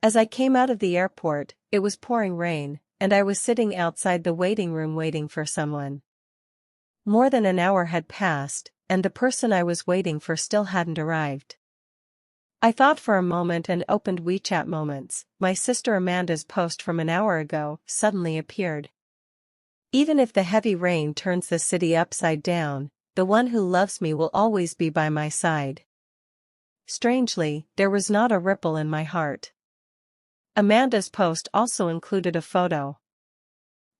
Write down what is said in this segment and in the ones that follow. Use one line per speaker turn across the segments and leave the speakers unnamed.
As I came out of the airport, it was pouring rain, and I was sitting outside the waiting room waiting for someone. More than an hour had passed, and the person I was waiting for still hadn't arrived. I thought for a moment and opened WeChat Moments. My sister Amanda's post from an hour ago suddenly appeared. Even if the heavy rain turns the city upside down, the one who loves me will always be by my side. Strangely, there was not a ripple in my heart. Amanda's post also included a photo.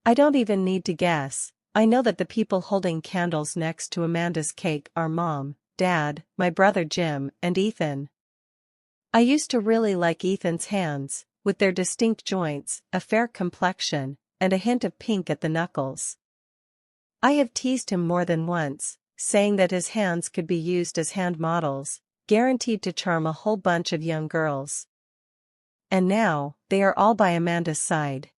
I don't even need to guess. I know that the people holding candles next to Amanda's cake are Mom, Dad, my brother Jim, and Ethan. I used to really like Ethan's hands, with their distinct joints, a fair complexion, and a hint of pink at the knuckles. I have teased him more than once, saying that his hands could be used as hand models, guaranteed to charm a whole bunch of young girls. And now, they are all by Amanda's side.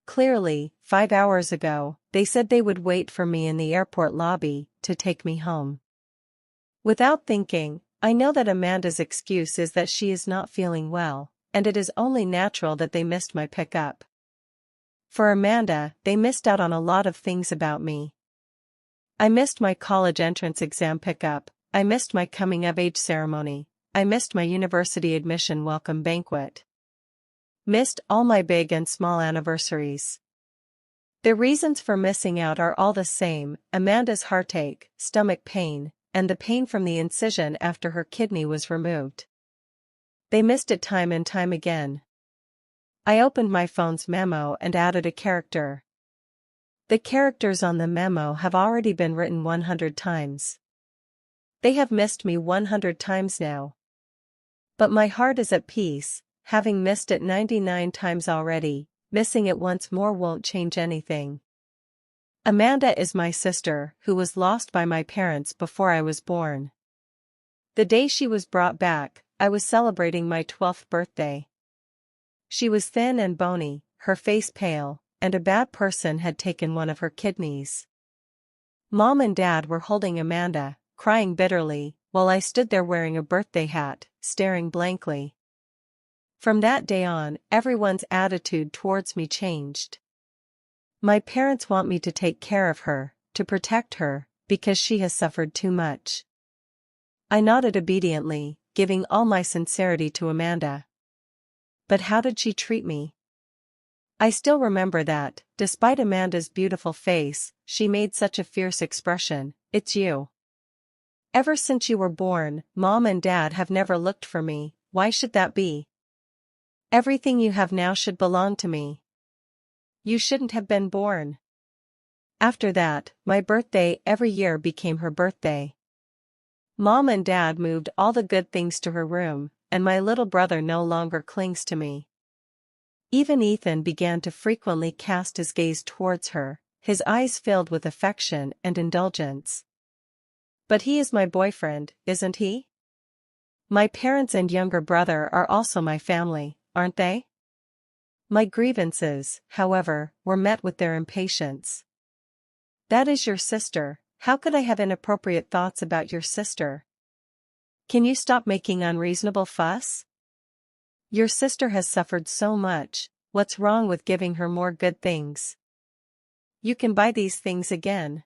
Clearly, 5 hours ago, they said they would wait for me in the airport lobby to take me home. Without thinking, I know that Amanda's excuse is that she is not feeling well, and it is only natural that they missed my pickup. For Amanda, they missed out on a lot of things about me. I missed my college entrance exam pickup, I missed my coming-of-age ceremony, I missed my university admission welcome banquet. Missed all my big and small anniversaries. The reasons for missing out are all the same: Amanda's heartache, stomach pain, and the pain from the incision after her kidney was removed. They missed it time and time again. I opened my phone's memo and added a character. The characters on the memo have already been written 100 times. They have missed me 100 times now. But my heart is at peace, having missed it 99 times already. Missing it once more won't change anything. Amanda is my sister, who was lost by my parents before I was born. The day she was brought back, I was celebrating my 12th birthday. She was thin and bony, her face pale, and a bad person had taken one of her kidneys. Mom and Dad were holding Amanda, crying bitterly, while I stood there wearing a birthday hat, staring blankly. From that day on, everyone's attitude towards me changed. My parents want me to take care of her, to protect her, because she has suffered too much. I nodded obediently, giving all my sincerity to Amanda. But how did she treat me? I still remember that, despite Amanda's beautiful face, she made such a fierce expression. "It's you. Ever since you were born, Mom and Dad have never looked for me. Why should that be? Everything you have now should belong to me. You shouldn't have been born." After that, my birthday every year became her birthday. Mom and Dad moved all the good things to her room, and my little brother no longer clings to me. Even Ethan began to frequently cast his gaze towards her, his eyes filled with affection and indulgence. But he is my boyfriend, isn't he? My parents and younger brother are also my family, aren't they? My grievances, however, were met with their impatience. "That is your sister. How could I have inappropriate thoughts about your sister? Can you stop making unreasonable fuss? Your sister has suffered so much, what's wrong with giving her more good things? You can buy these things again.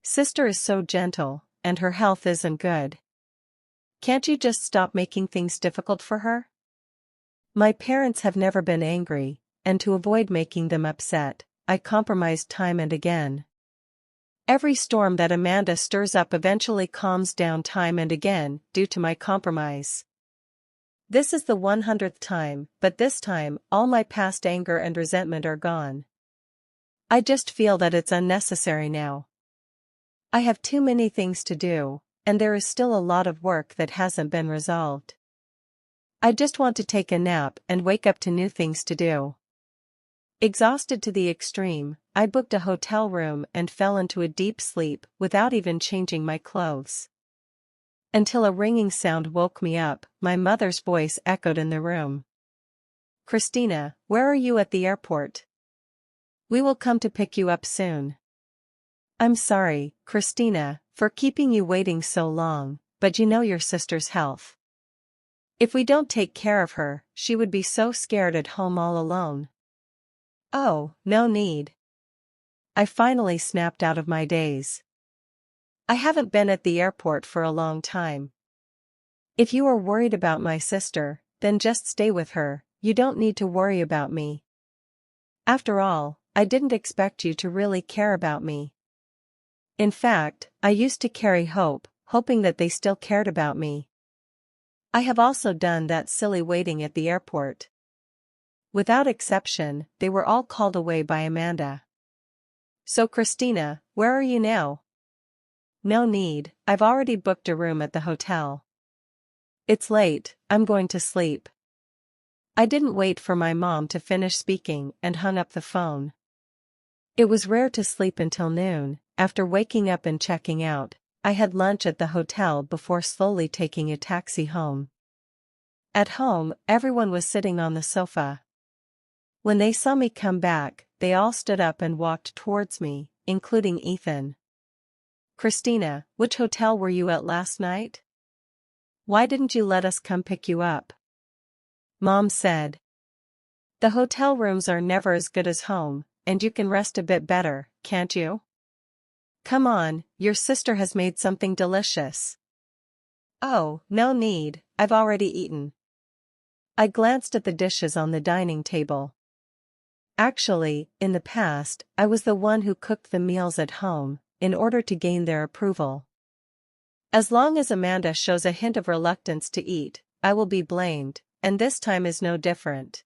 Sister is so gentle, and her health isn't good. Can't you just stop making things difficult for her?" My parents have never been angry, and to avoid making them upset, I compromised time and again. Every storm that Amanda stirs up eventually calms down time and again, due to my compromise. This is the 100th time, but this time, all my past anger and resentment are gone. I just feel that it's unnecessary now. I have too many things to do, and there is still a lot of work that hasn't been resolved. I just want to take a nap and wake up to new things to do. Exhausted to the extreme, I booked a hotel room and fell into a deep sleep without even changing my clothes. Until a ringing sound woke me up, my mother's voice echoed in the room. "Christina, where are you at the airport? We will come to pick you up soon." "I'm sorry, Christina, for keeping you waiting so long, but you know your sister's health." If we don't take care of her, she would be so scared at home all alone. Oh, no need. I finally snapped out of my daze. I haven't been at the airport for a long time. If you are worried about my sister, then just stay with her, you don't need to worry about me. After all, I didn't expect you to really care about me. In fact, I used to carry hope, hoping that they still cared about me. I have also done that silly waiting at the airport. Without exception, they were all called away by Amanda. So Christina, where are you now? No need, I've already booked a room at the hotel. It's late, I'm going to sleep. I didn't wait for my mom to finish speaking and hung up the phone. It was rare to sleep until noon. After waking up and checking out, I had lunch at the hotel before slowly taking a taxi home. At home, everyone was sitting on the sofa. When they saw me come back, they all stood up and walked towards me, including Ethan. Christina, which hotel were you at last night? Why didn't you let us come pick you up? Mom said. The hotel rooms are never as good as home, and you can rest a bit better, can't you? Come on, your sister has made something delicious. Oh, no need, I've already eaten. I glanced at the dishes on the dining table. Actually, in the past, I was the one who cooked the meals at home, in order to gain their approval. As long as Amanda shows a hint of reluctance to eat, I will be blamed, and this time is no different.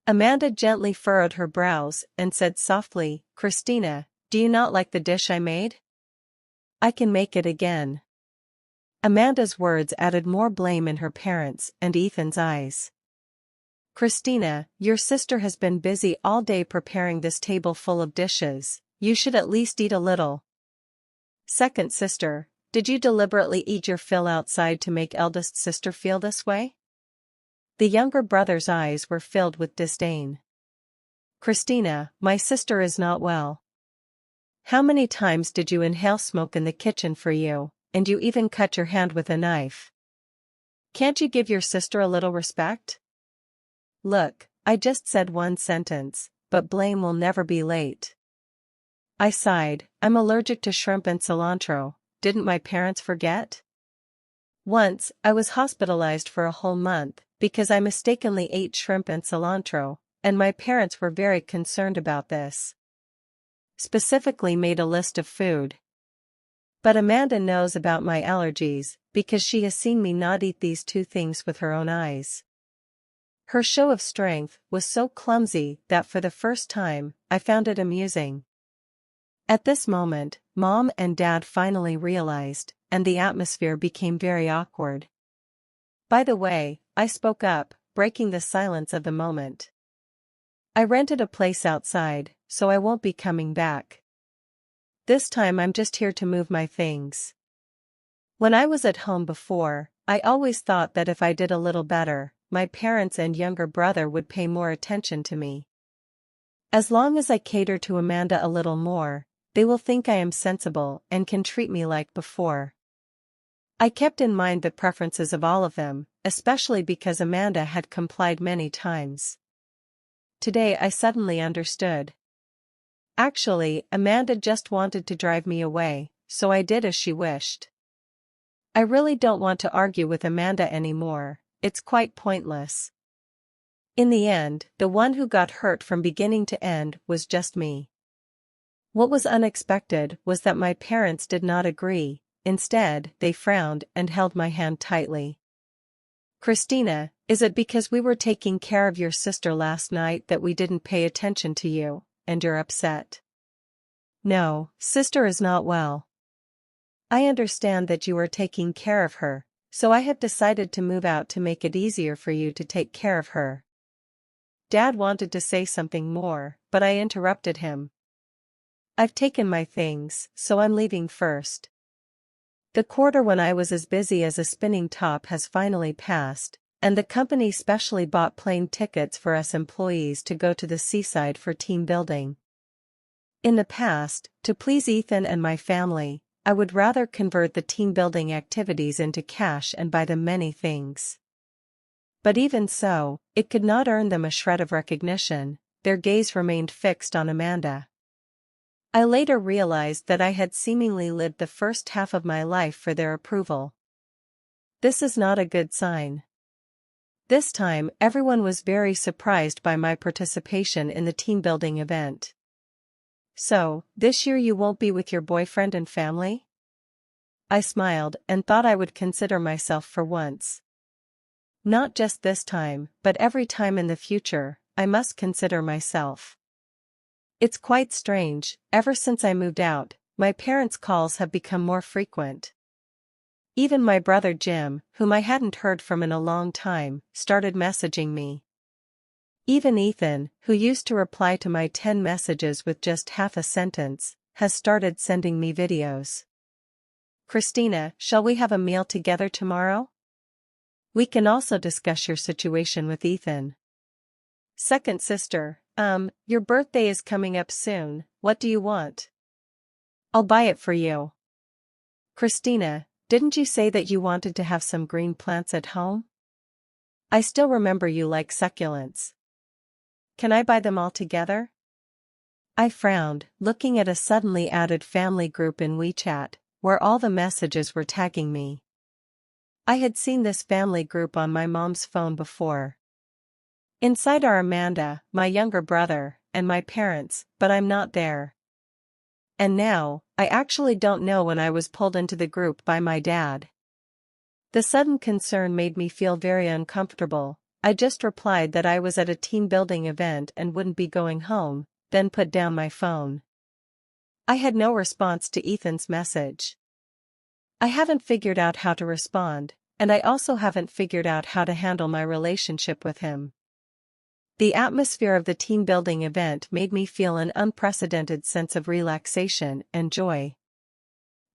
Amanda gently furrowed her brows and said softly, Christina, do you not like the dish I made? I can make it again. Amanda's words added more blame in her parents' and Ethan's eyes. Christina, your sister has been busy all day preparing this table full of dishes, you should at least eat a little. Second sister, did you deliberately eat your fill outside to make eldest sister feel this way? The younger brother's eyes were filled with disdain. Christina, my sister is not well. How many times did you inhale smoke in the kitchen for you, and you even cut your hand with a knife? Can't you give your sister a little respect? Look, I just said one sentence, but blame will never be late. I sighed, I'm allergic to shrimp and cilantro, didn't my parents forget? Once, I was hospitalized for a whole month, because I mistakenly ate shrimp and cilantro, and my parents were very concerned about this. Specifically made a list of food. But Amanda knows about my allergies, because she has seen me not eat these two things with her own eyes. Her show of strength was so clumsy that for the first time, I found it amusing. At this moment, Mom and Dad finally realized, and the atmosphere became very awkward. By the way, I spoke up, breaking the silence of the moment. I rented a place outside, so I won't be coming back. This time I'm just here to move my things. When I was at home before, I always thought that if I did a little better, my parents and younger brother would pay more attention to me. As long as I cater to Amanda a little more, they will think I am sensible and can treat me like before. I kept in mind the preferences of all of them, especially because Amanda had complied many times. Today I suddenly understood. Actually, Amanda just wanted to drive me away, so I did as she wished. I really don't want to argue with Amanda anymore, it's quite pointless. In the end, the one who got hurt from beginning to end was just me. What was unexpected was that my parents did not agree, instead, they frowned and held my hand tightly. Christina, is it because we were taking care of your sister last night that we didn't pay attention to you, and you're upset? No, sister is not well. I understand that you are taking care of her, so I have decided to move out to make it easier for you to take care of her. Dad wanted to say something more, but I interrupted him. I've taken my things, so I'm leaving first. The quarter when I was as busy as a spinning top has finally passed, and the company specially bought plane tickets for us employees to go to the seaside for team building. In the past, to please Ethan and my family, I would rather convert the team building activities into cash and buy them many things. But even so, it could not earn them a shred of recognition. Their gaze remained fixed on Amanda. I later realized that I had seemingly lived the first half of my life for their approval. This is not a good sign. This time, everyone was very surprised by my participation in the team-building event. "So, this year you won't be with your boyfriend and family?" I smiled and thought I would consider myself for once. Not just this time, but every time in the future, I must consider myself. It's quite strange, ever since I moved out, my parents' calls have become more frequent. Even my brother Jim, whom I hadn't heard from in a long time, started messaging me. Even Ethan, who used to reply to my 10 messages with just half a sentence, has started sending me videos. "Christina, shall we have a meal together tomorrow? We can also discuss your situation with Ethan." Second sister, your birthday is coming up soon, what do you want? I'll buy it for you. Christina, didn't you say that you wanted to have some green plants at home? I still remember you like succulents. Can I buy them all together? I frowned, looking at a suddenly added family group in WeChat, where all the messages were tagging me. I had seen this family group on my mom's phone before. Inside are Amanda, my younger brother, and my parents, but I'm not there. And now, I actually don't know when I was pulled into the group by my dad. The sudden concern made me feel very uncomfortable. I just replied that I was at a team-building event and wouldn't be going home, then put down my phone. I had no response to Ethan's message. I haven't figured out how to respond, and I also haven't figured out how to handle my relationship with him. The atmosphere of the team-building event made me feel an unprecedented sense of relaxation and joy.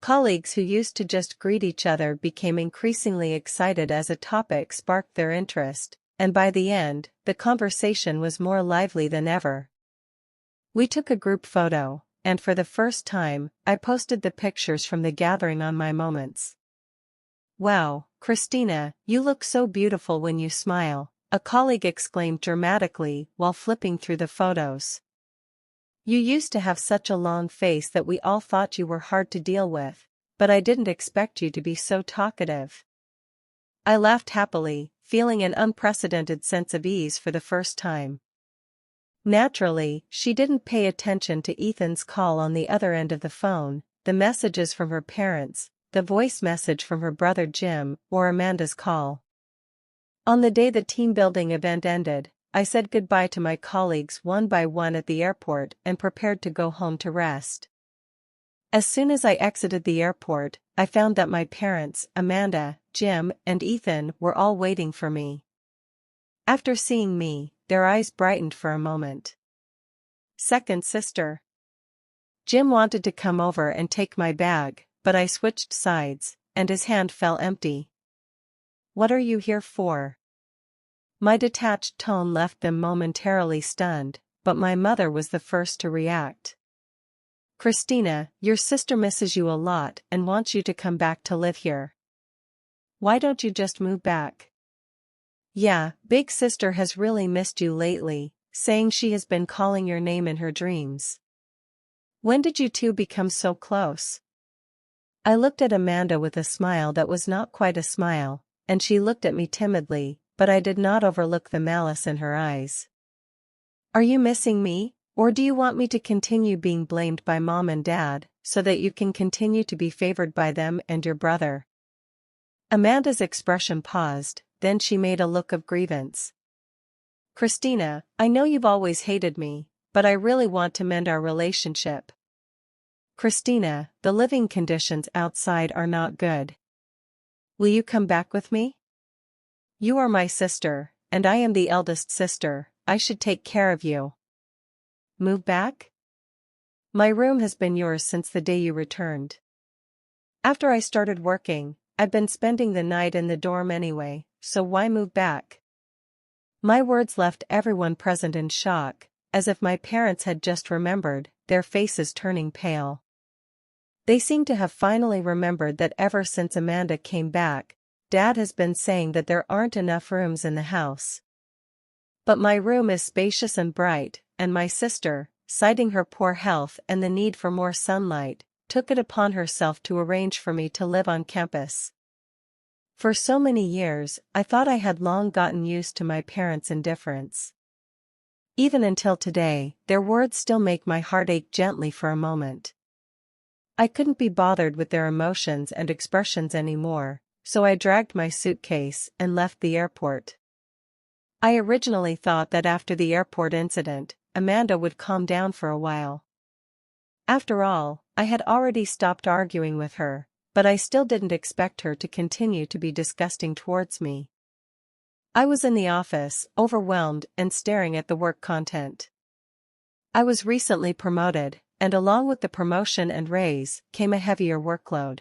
Colleagues who used to just greet each other became increasingly excited as a topic sparked their interest, and by the end, the conversation was more lively than ever. We took a group photo, and for the first time, I posted the pictures from the gathering on my moments. "Wow, Christina, you look so beautiful when you smile," a colleague exclaimed dramatically while flipping through the photos. "You used to have such a long face that we all thought you were hard to deal with, but I didn't expect you to be so talkative." I laughed happily, feeling an unprecedented sense of ease for the first time. Naturally, she didn't pay attention to Ethan's call on the other end of the phone, the messages from her parents, the voice message from her brother Jim, or Amanda's call. On the day the team-building event ended, I said goodbye to my colleagues one by one at the airport and prepared to go home to rest. As soon as I exited the airport, I found that my parents, Amanda, Jim, and Ethan were all waiting for me. After seeing me, their eyes brightened for a moment. Second sister. Jim wanted to come over and take my bag, but I switched sides, and his hand fell empty. "What are you here for?" My detached tone left them momentarily stunned, but my mother was the first to react. "Christina, your sister misses you a lot and wants you to come back to live here. Why don't you just move back?" "Yeah, big sister has really missed you lately, saying she has been calling your name in her dreams." "When did you two become so close?" I looked at Amanda with a smile that was not quite a smile, and she looked at me timidly, but I did not overlook the malice in her eyes. "Are you missing me, or do you want me to continue being blamed by mom and dad, so that you can continue to be favored by them and your brother?" Amanda's expression paused, then she made a look of grievance. "Christina, I know you've always hated me, but I really want to mend our relationship. Christina, the living conditions outside are not good. Will you come back with me? You are my sister, and I am the eldest sister, I should take care of you. Move back? My room has been yours since the day you returned. After I started working, I've been spending the night in the dorm anyway, so why move back?" My words left everyone present in shock, as if my parents had just remembered, their faces turning pale. They seemed to have finally remembered that ever since Amanda came back, Dad has been saying that there aren't enough rooms in the house. But my room is spacious and bright, and my sister, citing her poor health and the need for more sunlight, took it upon herself to arrange for me to live on campus. For so many years, I thought I had long gotten used to my parents' indifference. Even until today, their words still make my heart ache gently for a moment. I couldn't be bothered with their emotions and expressions anymore, so I dragged my suitcase and left the airport. I originally thought that after the airport incident, Amanda would calm down for a while. After all, I had already stopped arguing with her, but I still didn't expect her to continue to be disgusting towards me. I was in the office, overwhelmed and staring at the work content. I was recently promoted, and along with the promotion and raise came a heavier workload.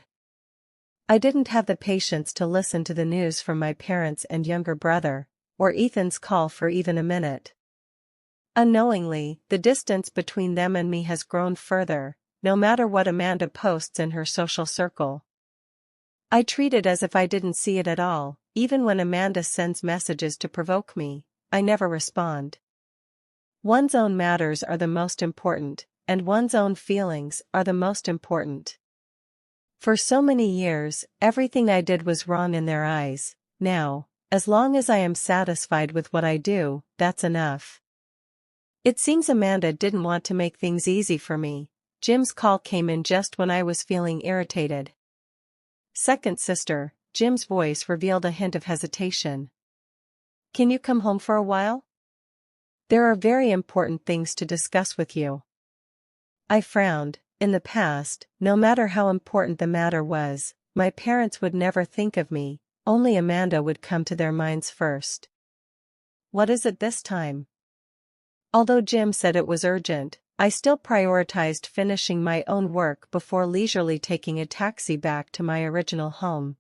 I didn't have the patience to listen to the news from my parents and younger brother, or Ethan's call for even a minute. Unknowingly, the distance between them and me has grown further, no matter what Amanda posts in her social circle. I treat it as if I didn't see it at all. Even when Amanda sends messages to provoke me, I never respond. One's own matters are the most important, and one's own feelings are the most important. For so many years, everything I did was wrong in their eyes. Now, as long as I am satisfied with what I do, that's enough. It seems Amanda didn't want to make things easy for me. Jim's call came in just when I was feeling irritated. Second sister, Jim's voice revealed a hint of hesitation. Can you come home for a while? There are very important things to discuss with you. I frowned. In the past, no matter how important the matter was, my parents would never think of me, only Amanda would come to their minds first. What is it this time? Although Jim said it was urgent, I still prioritized finishing my own work before leisurely taking a taxi back to my original home.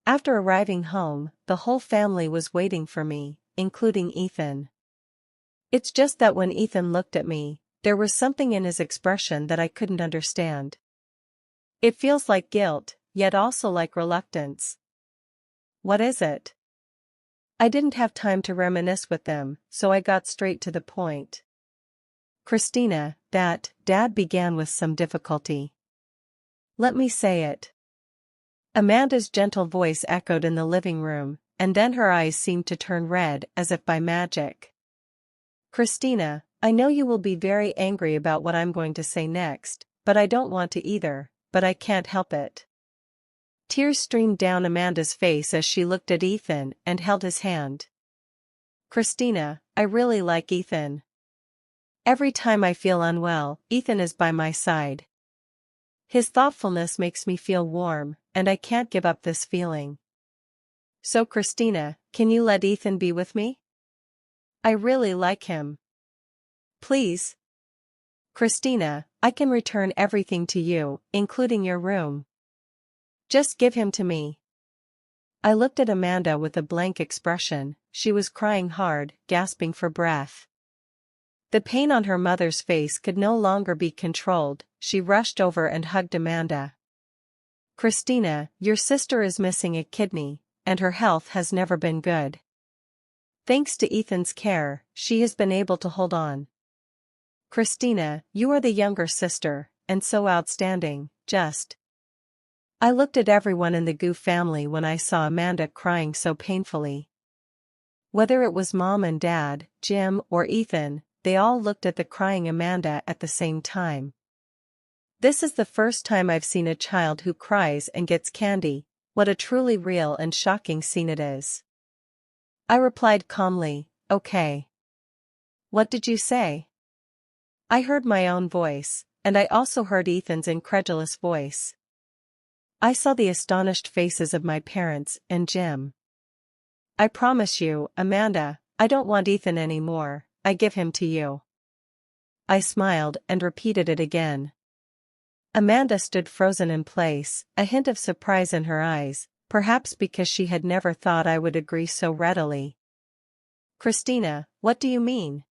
After arriving home, the whole family was waiting for me, including Ethan. It's just that when Ethan looked at me, there was something in his expression that I couldn't understand. It feels like guilt, yet also like reluctance. What is it? I didn't have time to reminisce with them, so I got straight to the point. Christina, that, Dad began with some difficulty. Let me say it. Amanda's gentle voice echoed in the living room, and then her eyes seemed to turn red as if by magic. Christina, I know you will be very angry about what I'm going to say next, but I don't want to either, but I can't help it. Tears streamed down Amanda's face as she looked at Ethan and held his hand. Christina, I really like Ethan. Every time I feel unwell, Ethan is by my side. His thoughtfulness makes me feel warm, and I can't give up this feeling. So Christina, can you let Ethan be with me? I really like him. Please. Christina, I can return everything to you, including your room. Just give him to me. I looked at Amanda with a blank expression. She was crying hard, gasping for breath. The pain on her mother's face could no longer be controlled. She rushed over and hugged Amanda. Christina, your sister is missing a kidney, and her health has never been good. Thanks to Ethan's care, she has been able to hold on. Christina, you are the younger sister, and so outstanding, just. I looked at everyone in the Gu family when I saw Amanda crying so painfully. Whether it was Mom and Dad, Jim, or Ethan, they all looked at the crying Amanda at the same time. This is the first time I've seen a child who cries and gets candy. What a truly real and shocking scene it is. I replied calmly, okay. What did you say? I heard my own voice, and I also heard Ethan's incredulous voice. I saw the astonished faces of my parents and Jim. I promise you, Amanda, I don't want Ethan anymore. I give him to you. I smiled and repeated it again. Amanda stood frozen in place, a hint of surprise in her eyes, perhaps because she had never thought I would agree so readily. Christina, what do you mean?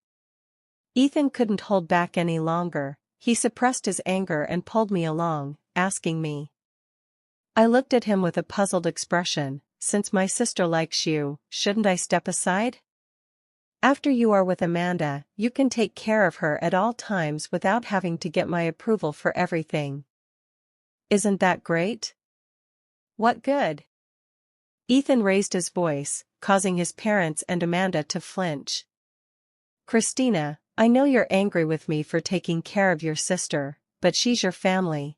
Ethan couldn't hold back any longer. He suppressed his anger and pulled me along, asking me. I looked at him with a puzzled expression. since my sister likes you, shouldn't I step aside? After you are with Amanda, you can take care of her at all times without having to get my approval for everything. Isn't that great? What good? Ethan raised his voice, causing his parents and Amanda to flinch. Christina, I know you're angry with me for taking care of your sister, but she's your family.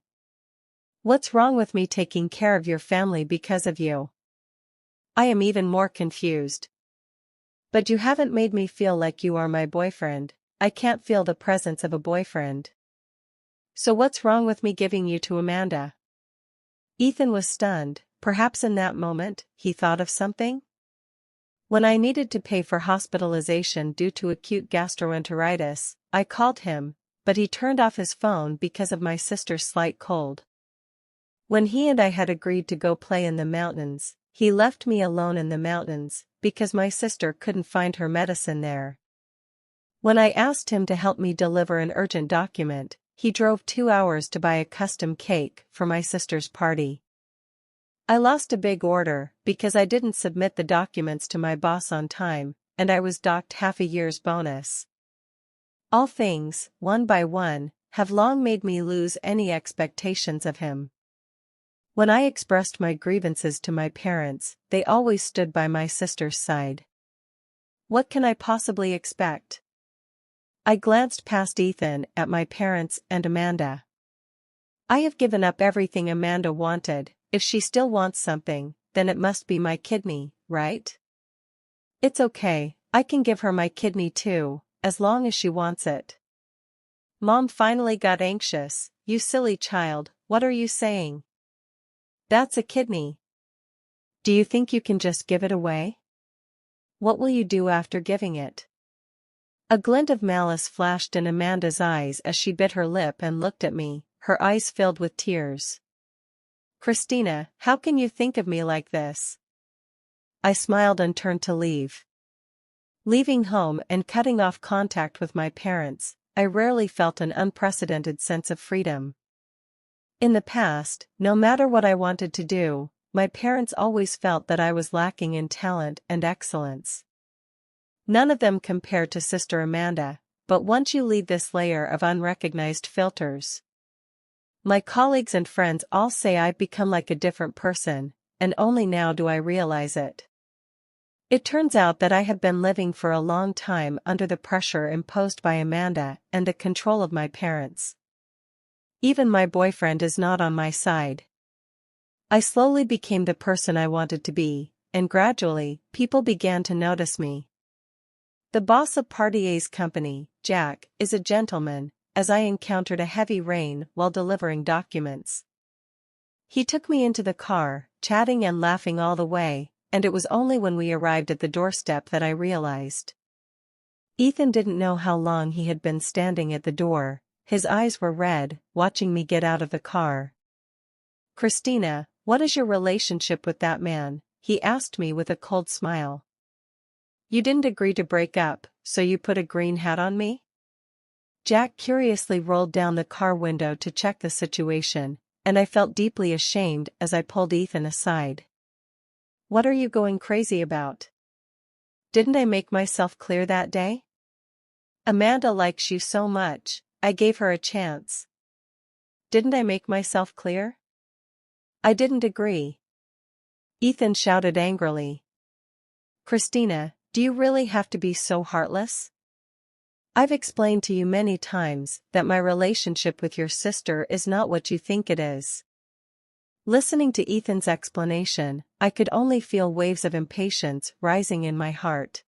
What's wrong with me taking care of your family because of you? I am even more confused. But you haven't made me feel like you are my boyfriend. I can't feel the presence of a boyfriend. So what's wrong with me giving you to Amanda? Ethan was stunned. Perhaps in that moment, he thought of something? When I needed to pay for hospitalization due to acute gastroenteritis, I called him, but he turned off his phone because of my sister's slight cold. When he and I had agreed to go play in the mountains, he left me alone in the mountains, because my sister couldn't find her medicine there. When I asked him to help me deliver an urgent document, he drove 2 hours to buy a custom cake for my sister's party. I lost a big order because I didn't submit the documents to my boss on time, and I was docked half a year's bonus. All things, one by one, have long made me lose any expectations of him. When I expressed my grievances to my parents, they always stood by my sister's side. What can I possibly expect? I glanced past Ethan at my parents and Amanda. I have given up everything Amanda wanted. If she still wants something, then it must be my kidney, right? It's okay, I can give her my kidney too, as long as she wants it. Mom finally got anxious. You silly child, what are you saying? That's a kidney. Do you think you can just give it away? What will you do after giving it? A glint of malice flashed in Amanda's eyes as she bit her lip and looked at me, her eyes filled with tears. Christina, how can you think of me like this? I smiled and turned to leave. Leaving home and cutting off contact with my parents, I rarely felt an unprecedented sense of freedom. In the past, no matter what I wanted to do, my parents always felt that I was lacking in talent and excellence. None of them compared to Sister Amanda, but once you leave this layer of unrecognized filters, my colleagues and friends all say I've become like a different person, and only now do I realize it. It turns out that I have been living for a long time under the pressure imposed by Amanda and the control of my parents. Even my boyfriend is not on my side. I slowly became the person I wanted to be, and gradually, people began to notice me. The boss of Party A's company, Jack, is a gentleman, as I encountered a heavy rain while delivering documents. He took me into the car, chatting and laughing all the way, and it was only when we arrived at the doorstep that I realized. Ethan didn't know how long he had been standing at the door. His eyes were red, watching me get out of the car. Christina, what is your relationship with that man? He asked me with a cold smile. You didn't agree to break up, so you put a green hat on me? Jack curiously rolled down the car window to check the situation, and I felt deeply ashamed as I pulled Ethan aside. What are you going crazy about? Didn't I make myself clear that day? Amanda likes you so much. I gave her a chance. Didn't I make myself clear? I didn't agree. Ethan shouted angrily. Christina, do you really have to be so heartless? I've explained to you many times that my relationship with your sister is not what you think it is. Listening to Ethan's explanation, I could only feel waves of impatience rising in my heart.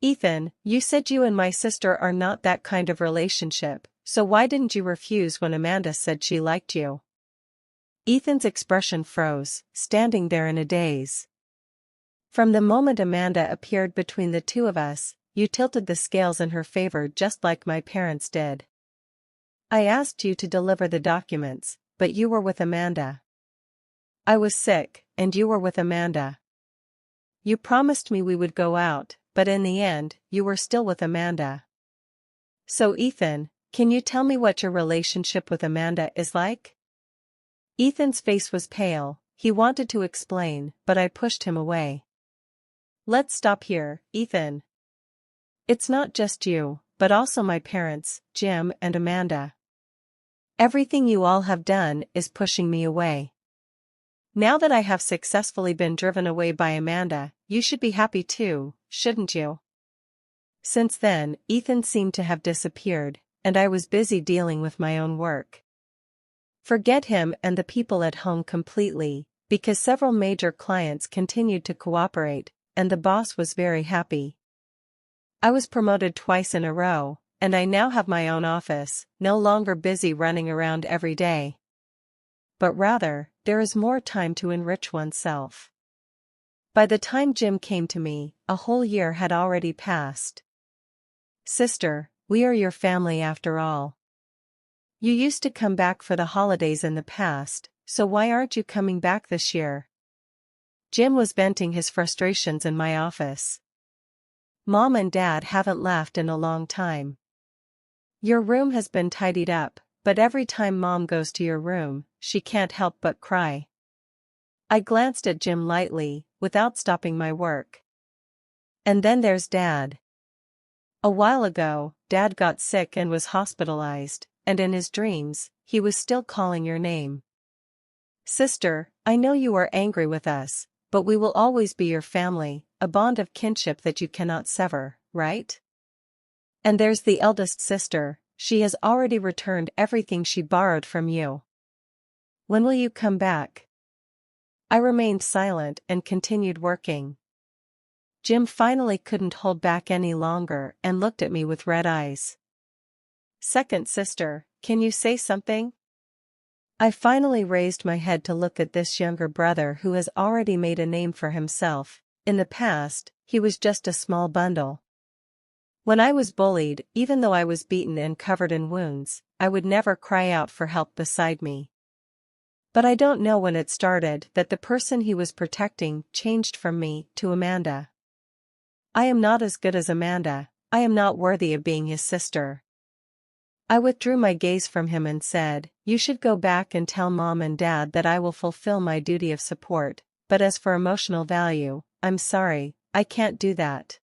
Ethan, you said you and my sister are not that kind of relationship, so why didn't you refuse when Amanda said she liked you? Ethan's expression froze, standing there in a daze. From the moment Amanda appeared between the two of us, you tilted the scales in her favor just like my parents did. I asked you to deliver the documents, but you were with Amanda. I was sick, and you were with Amanda. You promised me we would go out, but in the end, you were still with Amanda. So Ethan, can you tell me what your relationship with Amanda is like? Ethan's face was pale, He wanted to explain, but I pushed him away. Let's stop here, Ethan. It's not just you, but also my parents, Jim and Amanda. Everything you all have done is pushing me away. Now that I have successfully been driven away by Amanda, you should be happy too, shouldn't you? Since then, Ethan seemed to have disappeared, and I was busy dealing with my own work. Forget him and the people at home completely, because several major clients continued to cooperate, and the boss was very happy. I was promoted twice in a row, and I now have my own office, no longer busy running around every day. But rather, there is more time to enrich oneself. By the time Jim came to me, a whole year had already passed. Sister, we are your family after all. You used to come back for the holidays in the past, so why aren't you coming back this year? Jim was venting his frustrations in my office. Mom and Dad haven't laughed in a long time. Your room has been tidied up, but every time Mom goes to your room, she can't help but cry. I glanced at Jim lightly, without stopping my work. And then there's Dad. A while ago, Dad got sick and was hospitalized, and in his dreams, he was still calling your name. Sister, I know you are angry with us, but we will always be your family, a bond of kinship that you cannot sever, right? And there's the eldest sister, she has already returned everything she borrowed from you. When will you come back? I remained silent and continued working. Jim finally couldn't hold back any longer and looked at me with red eyes. Second sister, can you say something? I finally raised my head to look at this younger brother who has already made a name for himself. In the past, he was just a small bundle. When I was bullied, even though I was beaten and covered in wounds, I would never cry out for help beside me. But I don't know when it started that the person he was protecting changed from me to Amanda. I am not as good as Amanda, I am not worthy of being his sister. I withdrew my gaze from him and said, you should go back and tell Mom and Dad that I will fulfill my duty of support, but as for emotional value, I'm sorry, I can't do that.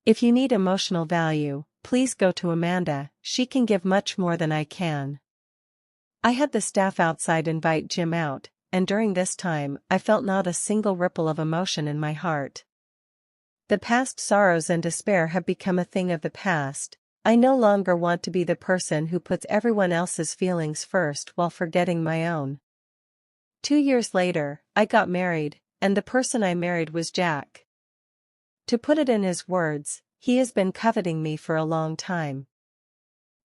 If you need emotional value, please go to Amanda, she can give much more than I can. I had the staff outside invite Jim out, and during this time I felt not a single ripple of emotion in my heart. The past sorrows and despair have become a thing of the past. I no longer want to be the person who puts everyone else's feelings first while forgetting my own. 2 years later, I got married, and the person I married was Jack. To put it in his words, he has been coveting me for a long time.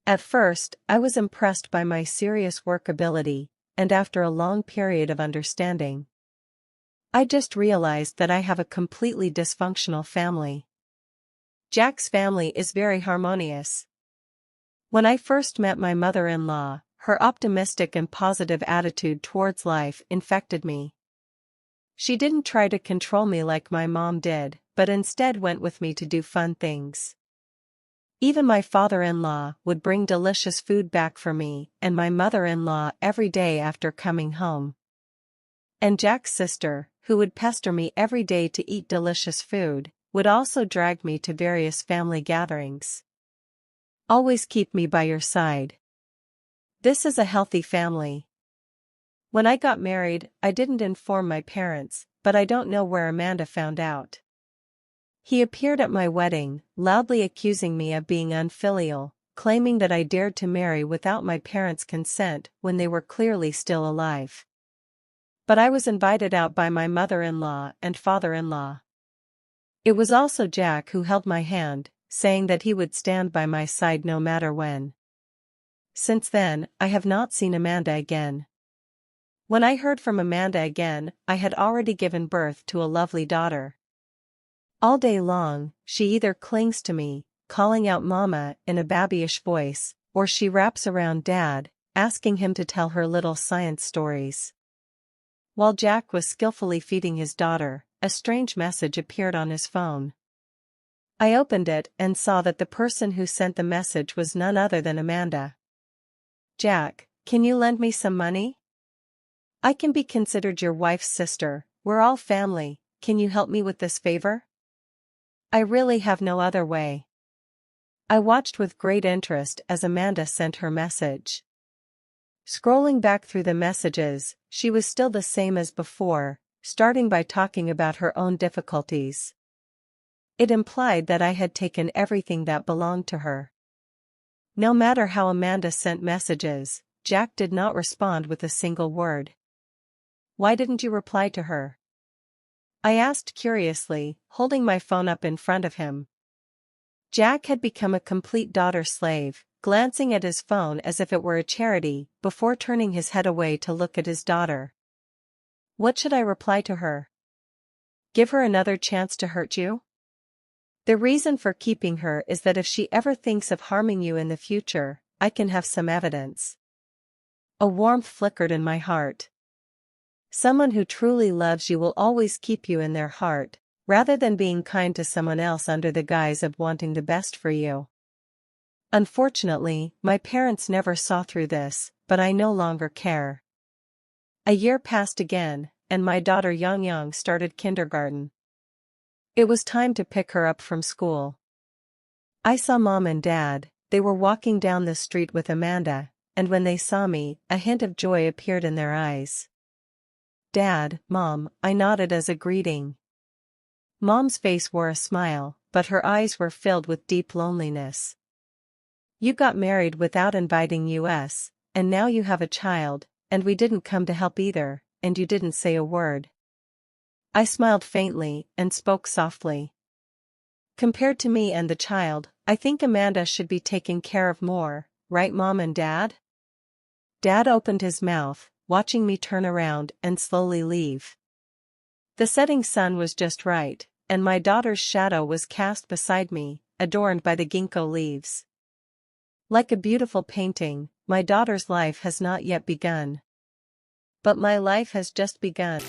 At first, I was impressed by my serious work ability, and after a long period of understanding, I just realized that I have a completely dysfunctional family. Jack's family is very harmonious. When I first met my mother-in-law, her optimistic and positive attitude towards life infected me. She didn't try to control me like my mom did, but instead went with me to do fun things. Even my father-in-law would bring delicious food back for me and my mother-in-law every day after coming home. And Jack's sister, who would pester me every day to eat delicious food, would also drag me to various family gatherings. Always keep me by your side. This is a healthy family. When I got married, I didn't inform my parents, but I don't know where Amanda found out. He appeared at my wedding, loudly accusing me of being unfilial, claiming that I dared to marry without my parents' consent when they were clearly still alive. But I was invited out by my mother-in-law and father-in-law. It was also Jack who held my hand, saying that he would stand by my side no matter when. Since then, I have not seen Amanda again. When I heard from Amanda again, I had already given birth to a lovely daughter. All day long, she either clings to me, calling out Mama in a babyish voice, or she wraps around Dad, asking him to tell her little science stories. While Jack was skillfully feeding his daughter, a strange message appeared on his phone. I opened it and saw that the person who sent the message was none other than Amanda. Jack, can you lend me some money? I can be considered your wife's sister, we're all family, can you help me with this favor? I really have no other way. I watched with great interest as Amanda sent her message. Scrolling back through the messages, she was still the same as before, starting by talking about her own difficulties. It implied that I had taken everything that belonged to her. No matter how Amanda sent messages, Jack did not respond with a single word. Why didn't you reply to her? I asked curiously, holding my phone up in front of him. Jack had become a complete daughter slave, glancing at his phone as if it were a charity, before turning his head away to look at his daughter. What should I reply to her? Give her another chance to hurt you? The reason for keeping her is that if she ever thinks of harming you in the future, I can have some evidence. A warmth flickered in my heart. Someone who truly loves you will always keep you in their heart, rather than being kind to someone else under the guise of wanting the best for you. Unfortunately, my parents never saw through this, but I no longer care. A year passed again, and my daughter Yang started kindergarten. It was time to pick her up from school. I saw Mom and Dad. They were walking down the street with Amanda, and when they saw me, a hint of joy appeared in their eyes. Dad, Mom, I nodded as a greeting. Mom's face wore a smile, but her eyes were filled with deep loneliness. You got married without inviting us, and now you have a child, and we didn't come to help either, and you didn't say a word. I smiled faintly, and spoke softly. Compared to me and the child, I think Amanda should be taken care of more, right Mom and Dad? Dad opened his mouth, watching me turn around and slowly leave. The setting sun was just right, and my daughter's shadow was cast beside me, adorned by the ginkgo leaves. Like a beautiful painting, my daughter's life has not yet begun. But my life has just begun.